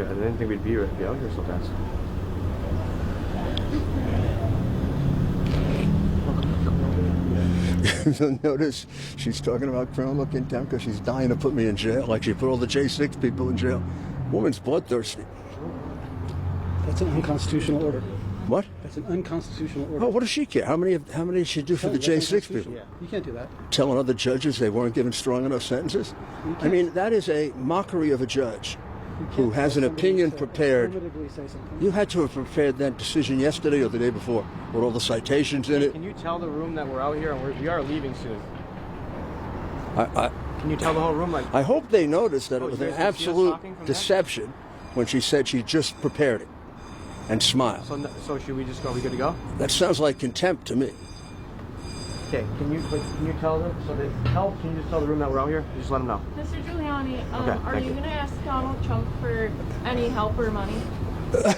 I didn't think we'd be out here so fast. Notice she's talking about criminal contempt because she's dying to put me in jail, like she put all the J6 people in jail. Woman's bloodthirsty. That's an unconstitutional order. What? That's an unconstitutional order. Oh, what does she care? How many did she do for the J6 people? Yeah, you can't do that. Telling other judges they weren't given strong enough sentences? I mean, that is a mockery of a judge who has an opinion prepared. You had to have prepared that decision yesterday or the day before with all the citations in it. Can you tell the room that we're out here and we are leaving soon? Can you tell the whole room? Like, I hope they noticed that it was an absolute deception when she said she just prepared it and smiled. So should we just go? Are we good to go? That sounds like contempt to me. Okay, can you tell them? Can you just tell the room that we're out here? Just let them know. Mr. Giuliani, Okay, are you going to ask Donald Trump for any help or money?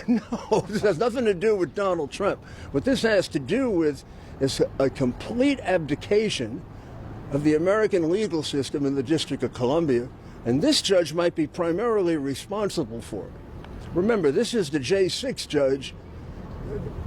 No, this has nothing to do with Donald Trump. What this has to do with is a complete abdication of the American legal system in the District of Columbia, and this judge might be primarily responsible for it. Remember, this is the J6 judge,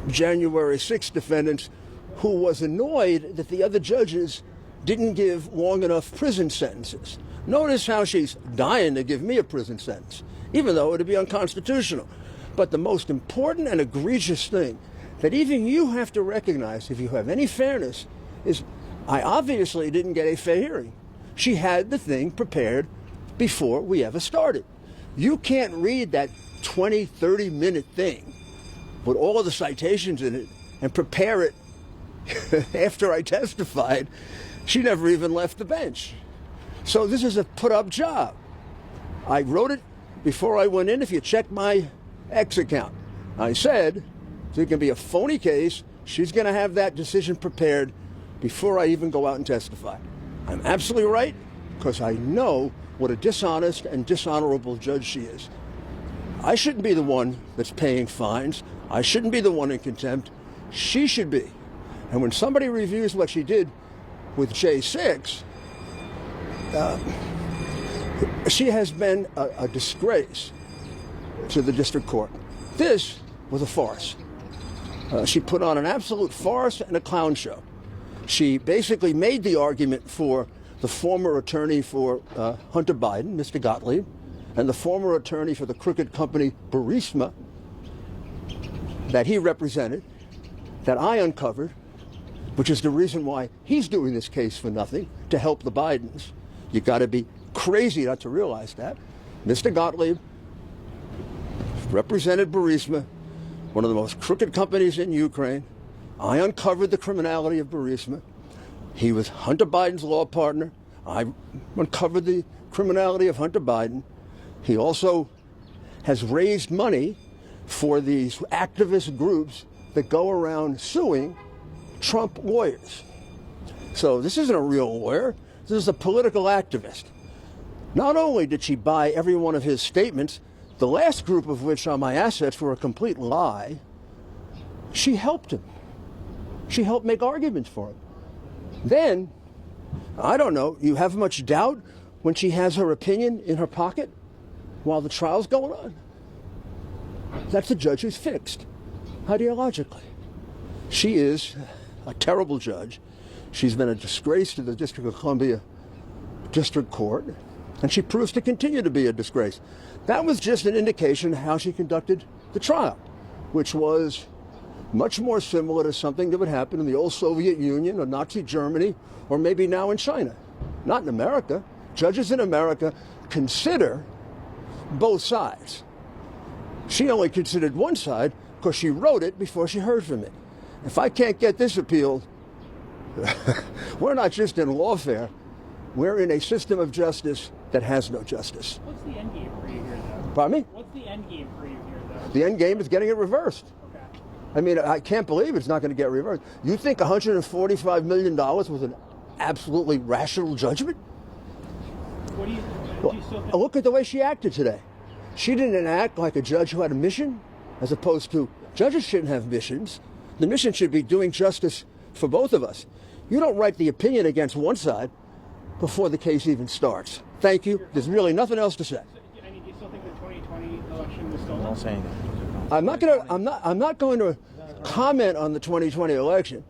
January 6 defendants, who was annoyed that the other judges didn't give long enough prison sentences. Notice how she's dying to give me a prison sentence, even though it would be unconstitutional. But the most important and egregious thing that even you have to recognize, if you have any fairness, is I obviously didn't get a fair hearing. She had the thing prepared before we ever started. You can't read that 20, 30-minute thing with all of the citations in it and prepare it after I testified. She never even left the bench. So this is a put-up job. I wrote it before I went in. If you check my X account, I said it can be a phony case. She's going to have that decision prepared before I even go out and testify. I'm absolutely right because I know what a dishonest and dishonorable judge she is. I shouldn't be the one that's paying fines. I shouldn't be the one in contempt. She should be. And when somebody reviews what she did with J6, she has been a disgrace to the district court. This was a farce. She put on an absolute farce and a clown show. She basically made the argument for the former attorney for Hunter Biden, Mr. Gottlieb, and the former attorney for the crooked company Burisma that he represented, that I uncovered, which is the reason why he's doing this case for nothing, to help the Bidens. You got to be crazy not to realize that. Mr. Gottlieb represented Burisma, one of the most crooked companies in Ukraine. I uncovered the criminality of Burisma. He was Hunter Biden's law partner. I uncovered the criminality of Hunter Biden. He also has raised money for these activist groups that go around suing Trump lawyers. So this isn't a real lawyer. This is a political activist. Not only did she buy every one of his statements, the last group of which on my assets were a complete lie, she helped him. She helped make arguments for him. Then, I don't know, you have much doubt when she has her opinion in her pocket while the trial's going on? That's a judge who's fixed, ideologically. She is a terrible judge. She's been a disgrace to the District of Columbia District Court, and she proves to continue to be a disgrace. That was just an indication of how she conducted the trial, which was much more similar to something that would happen in the old Soviet Union or Nazi Germany, or maybe now in China. Not in America. Judges in America consider both sides. She only considered one side because she wrote it before she heard from it. If I can't get this appealed, we're not just in lawfare, we're in a system of justice that has no justice. What's the end game for you here, though? Pardon me? What's the end game for you here, though? The end game is getting it reversed. Okay. I mean, I can't believe it's not going to get reversed. You think $145 million was an absolutely rational judgment? What do you still think? Look at the way she acted today. She didn't act like a judge who had a mission, as opposed to judges shouldn't have missions. The mission should be doing justice for both of us. You don't write the opinion against one side before the case even starts. Thank you. There's really nothing else to say. I mean, do you still think the 2020 election stolen? Don't say anything. I'm not going to comment on the 2020 election.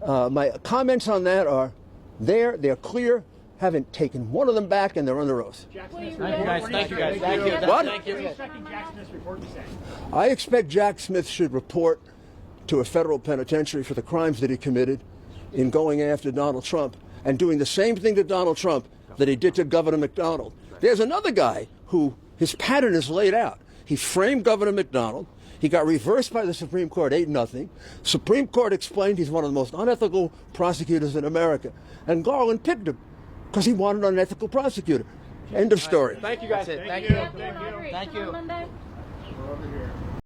My comments on that are they're clear. Haven't taken one of them back, and they're under oath. Jack Well, you Smith's guys- report. Thank you guys. Thank you. What? What are you expecting Jack Smith's report to say? I expect Jack Smith should report to a federal penitentiary for the crimes that he committed in going after Donald Trump and doing the same thing to Donald Trump that he did to Governor McDonald. There's another guy who his pattern is laid out. He framed Governor McDonald. He got reversed by the Supreme Court, 8-0. Supreme Court explained he's one of the most unethical prosecutors in America. And Garland picked him because he wanted an unethical prosecutor. End of story. Thank you guys. Thank Thank you. you. Thank you. Thank you. you. On Monday? We're over here.